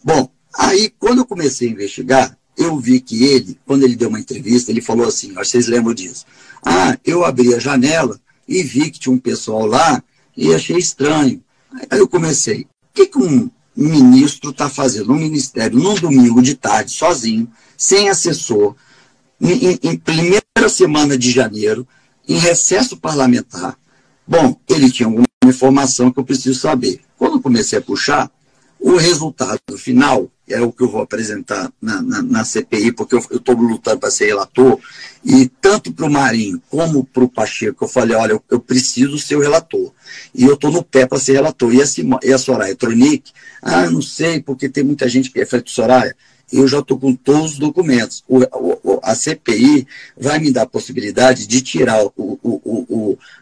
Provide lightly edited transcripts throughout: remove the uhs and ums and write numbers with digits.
Bom, aí quando eu comecei a investigar, eu vi que ele, quando ele deu uma entrevista, ele falou assim, ó, vocês lembram disso? Ah, eu abri a janela e vi que tinha um pessoal lá e achei estranho. Aí eu comecei, o que um ministro está fazendo no ministério num domingo de tarde, sozinho, sem assessor, em primeira semana de janeiro, em recesso parlamentar? Bom, ele tinha alguma informação que eu preciso saber. Quando eu comecei a puxar, o resultado final, é o que eu vou apresentar na CPI, porque eu estou lutando para ser relator, e tanto para o Marinho como para o Pacheco, eu falei, olha, eu preciso ser o relator. E eu estou no pé para ser relator. E a Soraya Tronic, não sei, porque tem muita gente que é feito Soraya. Eu já estou com todos os documentos. A CPI vai me dar a possibilidade de tirar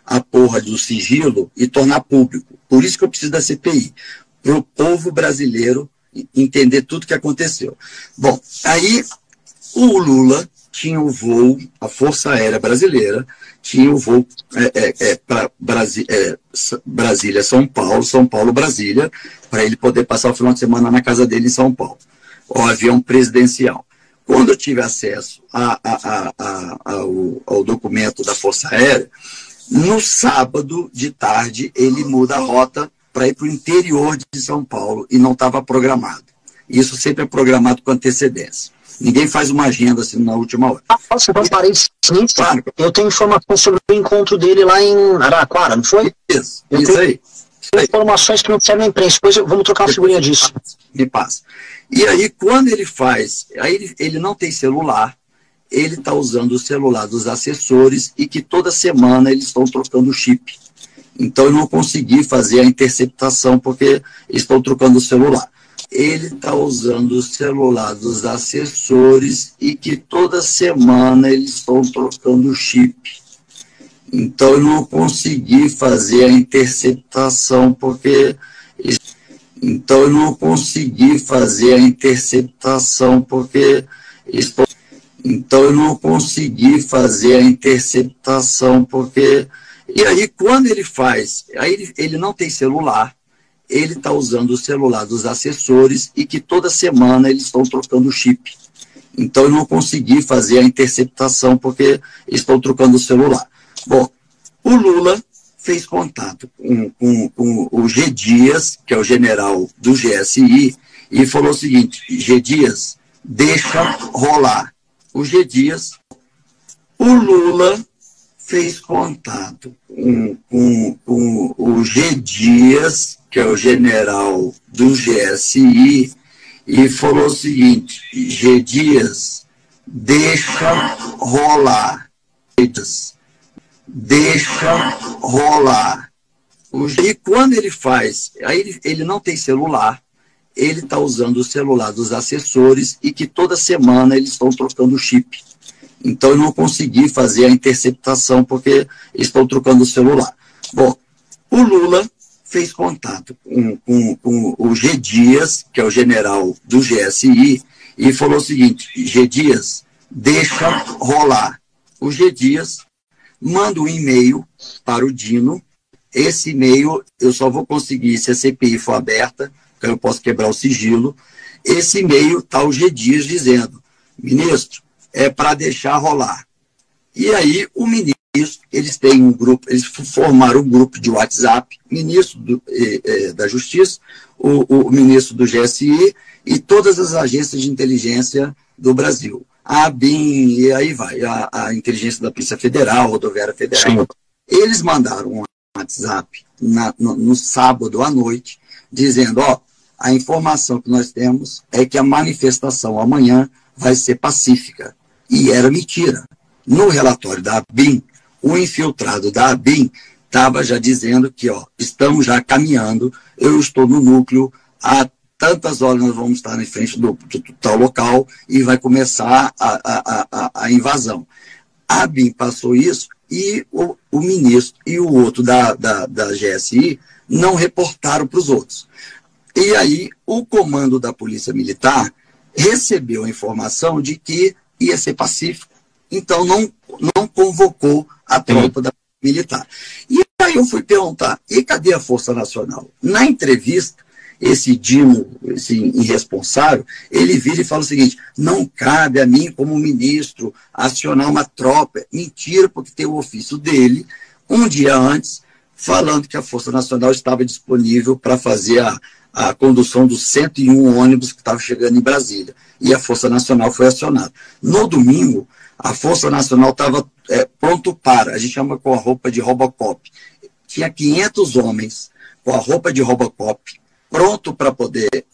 a porra do sigilo e tornar público. Por isso que eu preciso da CPI. Para o povo brasileiro entender tudo o que aconteceu. Bom, aí o Lula tinha o voo, a Força Aérea Brasileira tinha o voo para Brasília, São Paulo, São Paulo, Brasília, para ele poder passar o final de semana na casa dele em São Paulo, o avião presidencial. Quando eu tive acesso ao documento da Força Aérea, no sábado de tarde ele muda a rota para ir para o interior de São Paulo e não estava programado. Isso sempre é programado com antecedência. Ninguém faz uma agenda assim na última hora. Nossa, eu parei sim. Claro. Eu tenho informação sobre o encontro dele lá em Araraquara, não foi? Isso aí. Informações que não saem na imprensa. Depois vamos trocar uma figurinha disso. Me passa. E aí, quando ele faz... Aí ele não tem celular, ele está usando o celular dos assessores e que toda semana eles estão trocando o chip. Então, eu não consegui fazer a interceptação porque eles estão trocando o celular. Ele está usando o celular dos assessores e que toda semana eles estão trocando o chip. Então, eu não consegui fazer a interceptação porque... Então, eu não consegui fazer a interceptação porque... Então, eu não consegui fazer a interceptação porque... E aí, quando ele faz... Aí ele não tem celular, ele está usando o celular dos assessores e que toda semana eles estão trocando o chip. Então, eu não consegui fazer a interceptação porque eles estão trocando o celular. Bom, o Lula fez contato com o G. Dias, que é o general do GSI, e falou o seguinte, G. Dias, deixa rolar. O G. Dias, o Lula fez contato com o G. Dias, que é o general do GSI, e falou o seguinte, G. Dias, deixa rolar. Deixa rolar. E quando ele faz, aí ele não tem celular, ele está usando o celular dos assessores e que toda semana eles estão trocando o chip. Então, eu não consegui fazer a interceptação porque eles estão trocando o celular. Bom, o Lula fez contato com o G. Dias, que é o general do GSI, e falou o seguinte, G. Dias, deixa rolar. O G. Dias manda um e-mail para o Dino. Esse e-mail eu só vou conseguir se a CPI for aberta, porque eu posso quebrar o sigilo. Esse e-mail está o G. Dias dizendo, ministro, é para deixar rolar. E aí o ministro, eles têm um grupo, eles formaram um grupo de WhatsApp, ministro da Justiça, o ministro do GSI e todas as agências de inteligência do Brasil. A ABIN, e aí vai, a inteligência da Polícia Federal, Rodoviária Federal. Sim. Eles mandaram um WhatsApp no sábado à noite, dizendo, a informação que nós temos é que a manifestação amanhã vai ser pacífica. E era mentira. No relatório da ABIN, o infiltrado da ABIN estava já dizendo que, estamos já caminhando, eu estou no núcleo, há tantas horas nós vamos estar na frente do tal local e vai começar a invasão. A ABIN passou isso e o ministro e o outro da GSI não reportaram para os outros. E aí o comando da Polícia Militar recebeu a informação de que ia ser pacífico, então não convocou a tropa da militar. E aí eu fui perguntar, e cadê a Força Nacional? Na entrevista, esse Dino, esse irresponsável, ele vira e fala o seguinte: não cabe a mim, como ministro, acionar uma tropa. Mentira, porque tem o ofício dele, um dia antes, falando que a Força Nacional estava disponível para fazer a condução dos 101 ônibus que estavam chegando em Brasília. E a Força Nacional foi acionada. No domingo, a Força Nacional estava pronto para, a gente chama com a roupa de Robocop. Tinha 500 homens com a roupa de Robocop, pronto para poder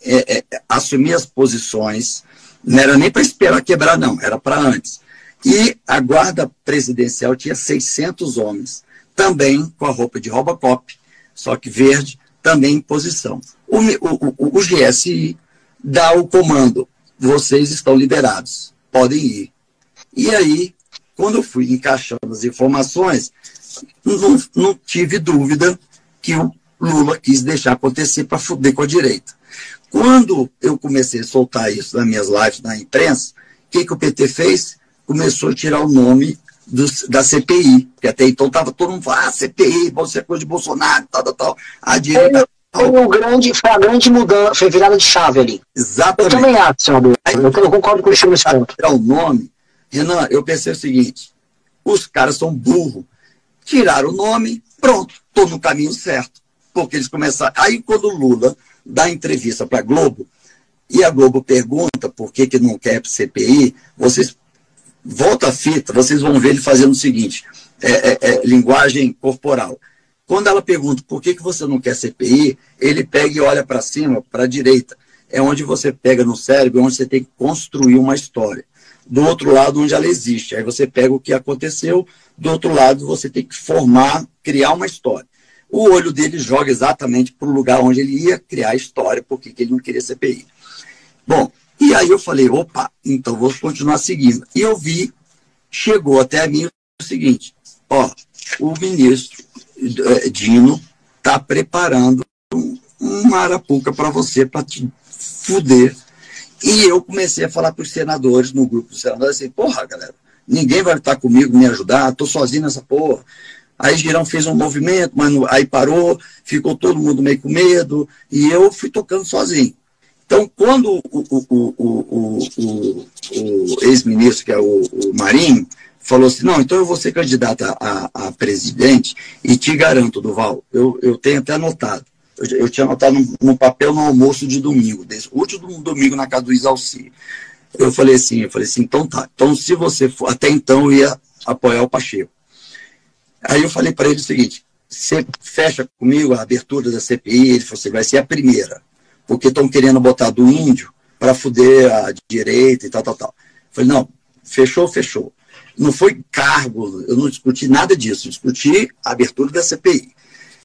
assumir as posições. Não era nem para esperar quebrar, não, era para antes. E a guarda presidencial tinha 600 homens, também com a roupa de Robocop, só que verde, também em posição. O GSI dá o comando: vocês estão liberados, podem ir. E aí, quando eu fui encaixando as informações, não tive dúvida que o Lula quis deixar acontecer para fuder com a direita. Quando eu comecei a soltar isso nas minhas lives na imprensa, o que o PT fez? Começou a tirar o nome da CPI, que até então estava todo mundo falando: CPI, pode ser coisa de Bolsonaro, tal. A direita... Foi a grande mudança, foi virada de chave ali. Exatamente. Eu também acho, senador. Eu concordo com o senhor nesse ponto. Tirar o nome, Renan, eu pensei o seguinte: os caras são burros. Tiraram o nome, pronto, estou no caminho certo. Porque eles começaram... Aí, quando o Lula dá entrevista para a Globo, e a Globo pergunta por que não quer CPI, vocês... Volta a fita, vocês vão ver ele fazendo o seguinte: linguagem corporal. Quando ela pergunta por que você não quer CPI, ele pega e olha para cima, para a direita. É onde você pega no cérebro, onde você tem que construir uma história. Do outro lado, onde ela existe. Aí você pega o que aconteceu, do outro lado você tem que formar, criar uma história. O olho dele joga exatamente para o lugar onde ele ia criar a história, porque ele não queria CPI. Bom, e aí eu falei: opa, então vou continuar seguindo. E eu vi, chegou até a mim o seguinte: ó, o ministro Dino está preparando uma arapuca para você, para te fuder. E eu comecei a falar para os senadores, no grupo dos senadores, assim: porra, galera, ninguém vai estar comigo, me ajudar, estou sozinho nessa porra. Aí Girão fez um movimento, mas aí parou, ficou todo mundo meio com medo, e eu fui tocando sozinho. Então, quando o ex-ministro, que é o Marinho, falou assim: não, então eu vou ser candidato a presidente, e te garanto, Duval, eu tenho até anotado, eu tinha anotado no papel no almoço de domingo, o último domingo na casa do Isalci. Eu falei assim, então tá, então se você for, até então eu ia apoiar o Pacheco. Aí eu falei para ele o seguinte: você fecha comigo a abertura da CPI? Ele falou assim: vai ser a primeira, porque estão querendo botar do índio para fuder a direita e tal. Eu falei: não, fechou. Não foi cargo, eu não discuti nada disso, eu discuti a abertura da CPI.